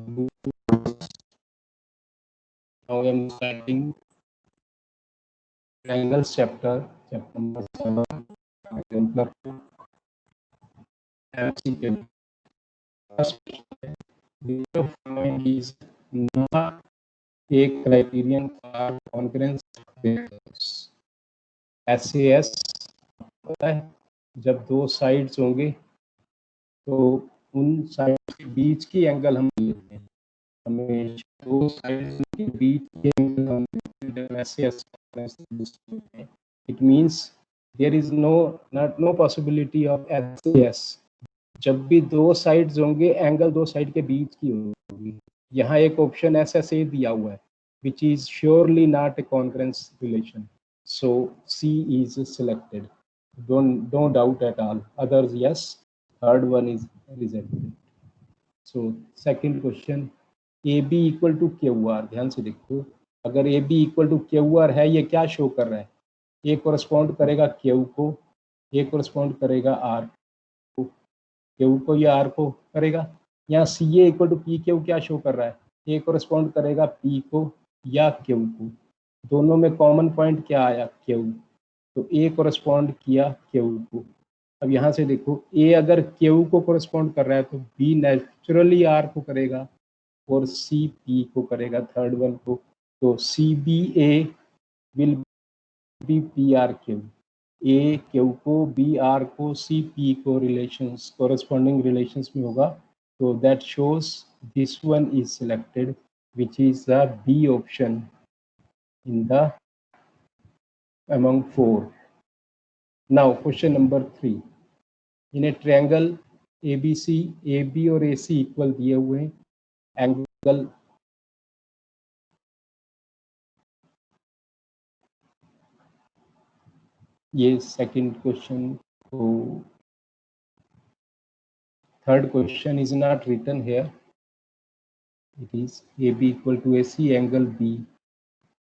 Now I am starting triangles chapter number 7, exemplar 2, MCQ. First, zero point is not a criterion for concurrence vectors. SAS होता है जब दो sides होंगे तो उन साइड्स के बीच की एंगल हम लेते हैं, हमेशा दो साइड्स के बीच की एंगल हम लेते हैं SAS। It means there is no possibility of SAS। जब भी दो साइड्स होंगे एंगल दो साइड के बीच की होगी। यहाँ एक ऑप्शन SSA दिया हुआ है which is surely not a concurrence relation, so C is selected, don't doubt at all, others yes, third one is rejected। So second question, AB equal to QR, ध्यान से देखो, अगर AB equal to QR है, ये क्या show कर रहा है, ए कोरस्पॉन्ड करेगा Q को, ए कोरस्पॉन्ड करेगा R को, Q को या R को करेगा। यहाँ CA इक्वल टू PQ क्या शो कर रहा है, ए कोरस्पॉन्ड करेगा P को या Q को। दोनों में कॉमन पॉइंट क्या आया, Q, तो ए कोरस्पॉन्ड किया Q को। अब यहाँ से देखो, ए अगर Q को कोरस्पॉन्ड कर रहा है तो B नेचुरली R को करेगा और C P को करेगा, थर्ड वन को। तो CBA will be PRQ, A Q को, बी आर को, सी पी को रिलेशंस कोरस्पॉन्डिंग रिलेशंस में होगा। तो that shows this one is selected which is the B option in the among 4। now question number 3, in a triangle ABC, AB और AC equal दिए हुए हैं, angle ये सेकंड क्वेश्चन। तो third question is not written here, it is AB equal to AC, angle B,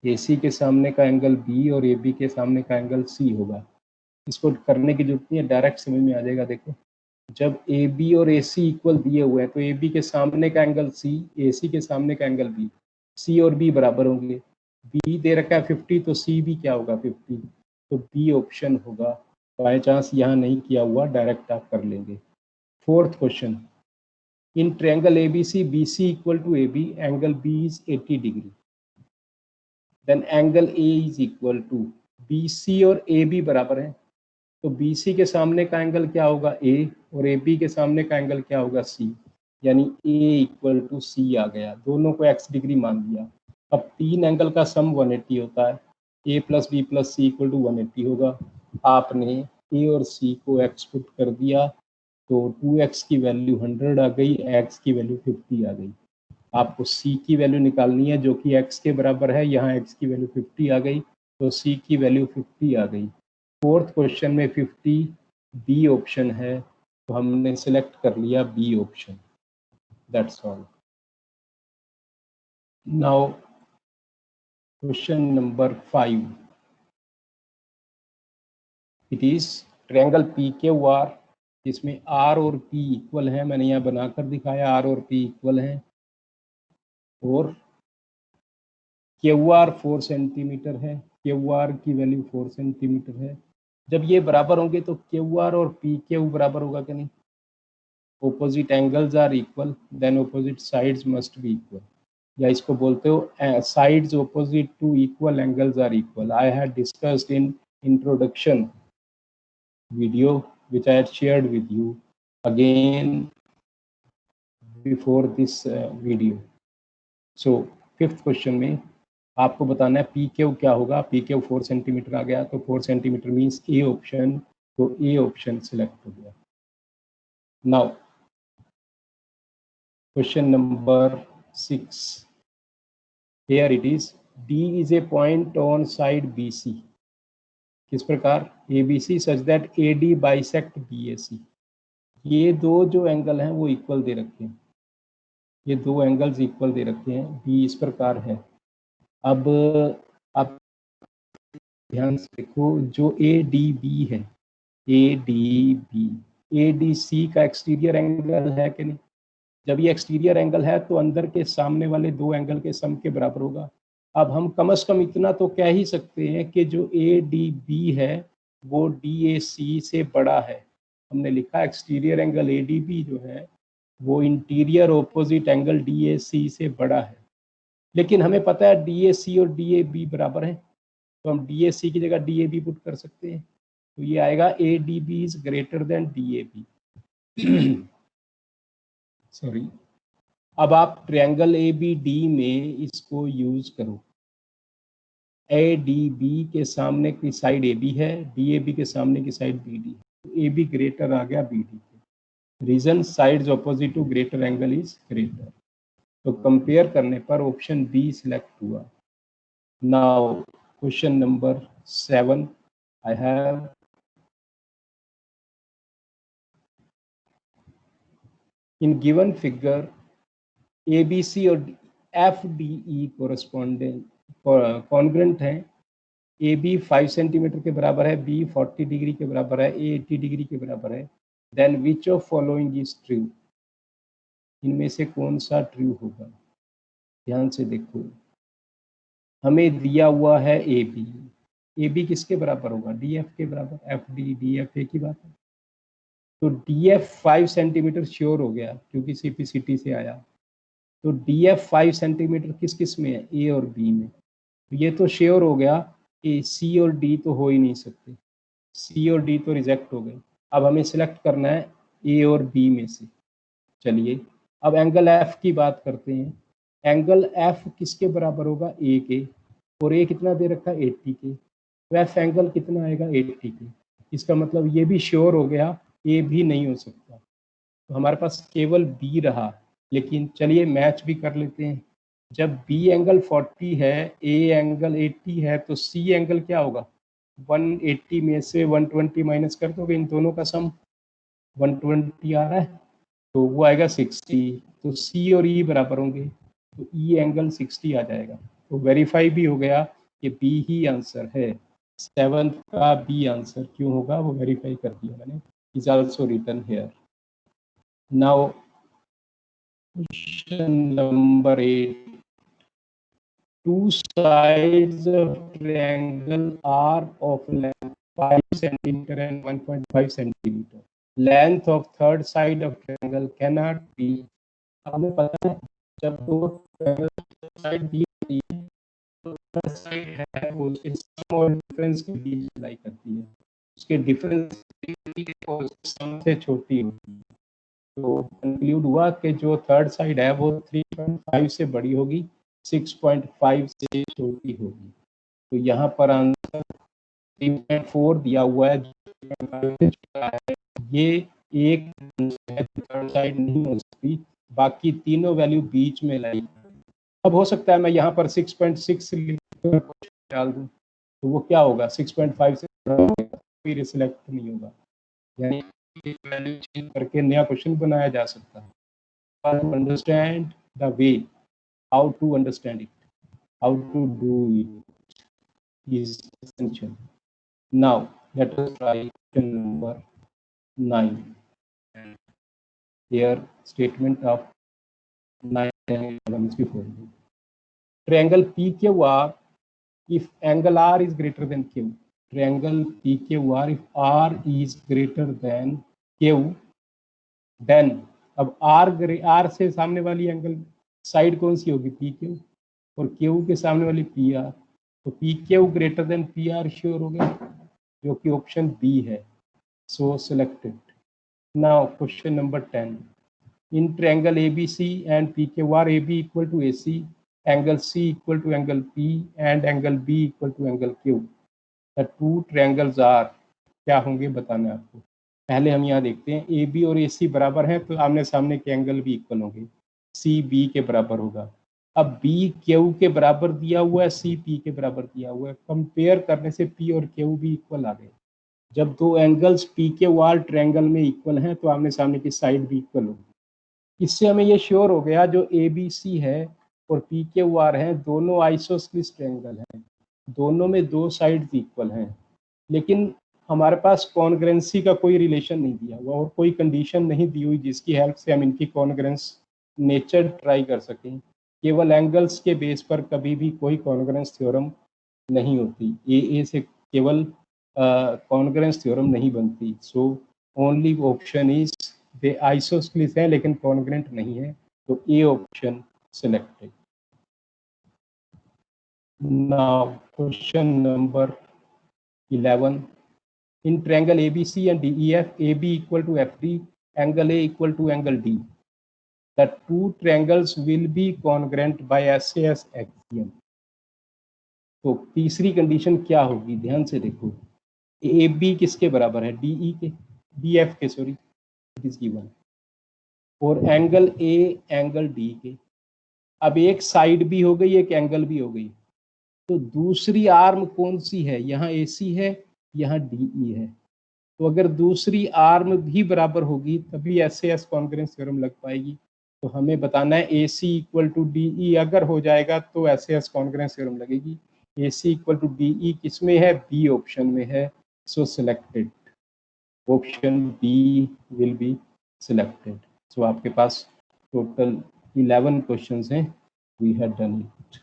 AC के सामने का angle B और AB के सामने का एंगल C होगा। इसको करने की जरूरत नहीं है, डायरेक्ट समझ में आ जाएगा। देखो, जब AB और AC इक्वल दिए हुए हैं तो AB के सामने का एंगल C, AC के सामने का एंगल B, C और B बराबर होंगे। B दे रखा है 50 तो C भी क्या होगा 50, तो B ऑप्शन होगा। बाय चांस यहाँ नहीं किया हुआ, डायरेक्ट आप कर लेंगे। Fourth question, in triangle ABC, BC equal to AB, angle B is 80 degree, then angle A is equal to, BC और AB बराबर है तो BC के सामने का एंगल क्या होगा A और AB के सामने का एंगल क्या होगा C, यानी A इक्वल टू C आ गया। दोनों को x डिग्री मान लिया। अब तीन एंगल का सम 180 होता है, A plus B plus C equal to 180 होगा। आपने A और C को x पुट कर दिया तो 2x की वैल्यू 100 आ गई, x की वैल्यू 50 आ गई। आपको C की वैल्यू निकालनी है जो कि x के बराबर है, यहाँ x की वैल्यू 50 आ गई तो C की वैल्यू 50 आ गई। फोर्थ क्वेश्चन में 50 बी ऑप्शन है तो हमने सिलेक्ट कर लिया B option, that's all. Now question number 5, it is triangle PQR, जिसमें R और P इक्वल है। मैंने यहाँ बनाकर दिखाया, R और P इक्वल हैं और QR 4 सेंटीमीटर है, QR की वैल्यू 4 सेंटीमीटर है। जब ये बराबर होंगे तो QR और PQ बराबर होगा कि नहीं, opposite angles are equal, then opposite sides must be equal, या इसको बोलते हो sides opposite to equal angles are equal। I had discussed in introduction video which I had shared with you again before this video। so fifth question में आपको बताना है PQ क्या होगा। PQ 4 सेंटीमीटर आ गया तो 4 सेंटीमीटर मीन्स ए ऑप्शन, तो A option select हो गया। Now question number 6, here it is, D is a point on side BC, किस प्रकार, ABC such that AD bisect BAC। ये दो जो एंगल हैं वो इक्वल दे रखे हैं, ये दो एंगल्स इक्वल दे रखे हैं, B इस प्रकार है। अब आप ध्यान से देखो, जो ADB है, ADB, ADC का एक्सटीरियर एंगल है कि नहीं, जब ये एक्सटीरियर एंगल है तो अंदर के सामने वाले दो एंगल के सम के बराबर होगा। अब हम कम से कम इतना तो कह ही सकते हैं कि जो ए डी बी है वो डी ए सी से बड़ा है। हमने लिखा exterior angle A D B जो है वो interior opposite angle D A C से बड़ा है, लेकिन हमें पता है डी ए सी और डी ए बी बराबर हैं, तो हम डी ए सी की जगह डी ए बी पुट कर सकते हैं। तो ये आएगा A D B is greater than D A B. Sorry, अब आप ट्रायंगल ए बी डी में इसको यूज करो। ए डी बी के सामने की साइड ए बी है, डी ए बी के सामने की साइड बी डी, तो ए बी ग्रेटर आ गया बी डी के। Reason sides opposite to greater angle is greater. तो कंपेयर करने पर ऑप्शन बी सिलेक्ट हुआ। Now question number 7 I have in given figure A B C और F D E correspondent congruent हैं। A B 5 centimetre के बराबर है, B 40 degree के बराबर है, ए 80 डिग्री के बराबर है। Then which of following is true? इनमें से कौन सा ट्रू होगा? ध्यान से देखो, हमें दिया हुआ है ए बी। ए बी किसके बराबर होगा? डी एफ के बराबर। एफ डी डी एफ एक ही बात है। तो डी एफ 5 सेंटीमीटर श्योर हो गया क्योंकि सीपीसीटी से आया। तो डी एफ 5 सेंटीमीटर किस किस में है? ए और बी में। तो ये तो श्योर हो गया कि सी और डी तो हो ही नहीं सकते, सी और डी तो रिजेक्ट हो गए। अब हमें सिलेक्ट करना है ए और बी में से। चलिए अब एंगल एफ की बात करते हैं। एंगल एफ किसके बराबर होगा? ए के, और ए कितना दे रखा है? 80 के। तो एफ एंगल कितना आएगा? 80 के। इसका मतलब ये भी श्योर हो गया ए भी नहीं हो सकता। तो हमारे पास केवल बी रहा, लेकिन चलिए मैच भी कर लेते हैं। जब बी एंगल 40 है, ए एंगल 80 है, तो सी एंगल क्या होगा? 180 में से 120 माइनस कर दोगे, इन दोनों का सम 120 आ रहा है, तो वो आएगा 60। तो सी और ई बराबर होंगे, तो ई एंगल 60 आ जाएगा। तो वेरीफाई भी हो गया कि बी ही आंसर है। 7th का बी आंसर क्यों होगा वो वेरीफाई कर दिया मैंने। Is also written here. Now question number 8, two sides of triangle are of length 5 centimeter and 1.5 centimeter. Length of third side of triangle cannot be। हमें पता है जब दो साइड दी होती है तो थर्ड साइड है वो उसके सम और डिफरेंस के बीच लाई करती है, उसके डिफरेंस सम से छोटी होती है। तो कंक्लूड हुआ कि जो थर्ड साइड है वो 3.5 से बड़ी होगी, 6.5 से छोटी होगी। तो यहाँ पर आंसर 3.4 दिया हुआ है, ये एक थर्ड साइड नहीं हो सकती, बाकी तीनों वैल्यू बीच में लाई। अब हो सकता है मैं यहाँ पर 6.6 डाल दूँ, तो वो क्या होगा? 6.5 से फिर सिलेक्ट नहीं होगा, यानी वैल्यू चेंज करके नया क्वेश्चन बनाया जा सकता है। Understand the way how to understand it, how to do it is essential. Now let us try question number 9. Here statement of 9 is before you. Triangle PQR, if angle R is greater than Q. Triangle PQR, if R is greater than Q, then अब R से सामने वाली angle side कौन सी होगी? P Q, और Q के सामने वाली पी आर। तो P Q greater than P R sure हो गया, जो कि ऑप्शन बी है। So selected. Now question number 10, in triangle A B C and P Q R, A B equal to A C, angle C equal to angle P and angle B equal to angle Q, the two triangles are. क्या होंगे बताना है आपको। पहले हम यहाँ देखते हैं, ए बी और ए सी बराबर हैं तो आमने सामने के एंगल भी इक्वल होंगे। सी बी के बराबर होगा। अब बी क्यू के बराबर दिया हुआ है, सी पी के बराबर दिया हुआ है। कंपेयर करने से पी और क्यू भी इक्वल आ गए। जब दो angles P Q are triangle में इक्वल हैं तो आमने सामने की साइड भी इक्वल होगी। इससे हमें ये श्योर हो गया जो ए बी सी है और पी क्यू आर है दोनों आइसोस्सेलेस ट्रायंगल हैं, दोनों में दो साइड्स इक्वल हैं। लेकिन हमारे पास कॉन्ग्रेंसी का कोई रिलेशन नहीं दिया हुआ और कोई कंडीशन नहीं दी हुई जिसकी हेल्प से हम इनकी कॉन्ग्रेंस नेचर ट्राई कर सकें। केवल एंगल्स के बेस पर कभी भी कोई कॉन्ग्रुएंस थ्योरम नहीं होती, ए से केवल कॉन्ग्रुएंस थ्योरम नहीं बनती। So only option is, they isosceles है लेकिन कॉन्ग्रुएंट नहीं है, तो A option selected. Now question number 11, in triangle ABC and DEF, AB equal to FD, angle A equal to angle D, the two triangles will be congruent by SAS axiom। तो तीसरी condition क्या होगी, ध्यान से देखो। A B किसके बराबर है, डीई के, डीएफ के, सॉरी, इट गिवन, और एंगल ए एंगल डी के। अब एक साइड भी हो गई, एक एंगल भी हो गई, तो दूसरी आर्म कौन सी है, यहाँ एसी है, यहाँ डीई है। तो अगर दूसरी आर्म भी बराबर होगी तभी एसएएस कॉन्ग्रुएंस थ्योरम लग पाएगी। तो हमें बताना है A C equal to D E अगर हो जाएगा तो एसएएस कॉन्ग्रुएंस थ्योरम लगेगी। A C equal to D E किस में है, बी ऑप्शन में है। So selected, option B will be selected. So आपके पास टोटल 11 क्वेश्चंस हैं, वी हैव डन इट।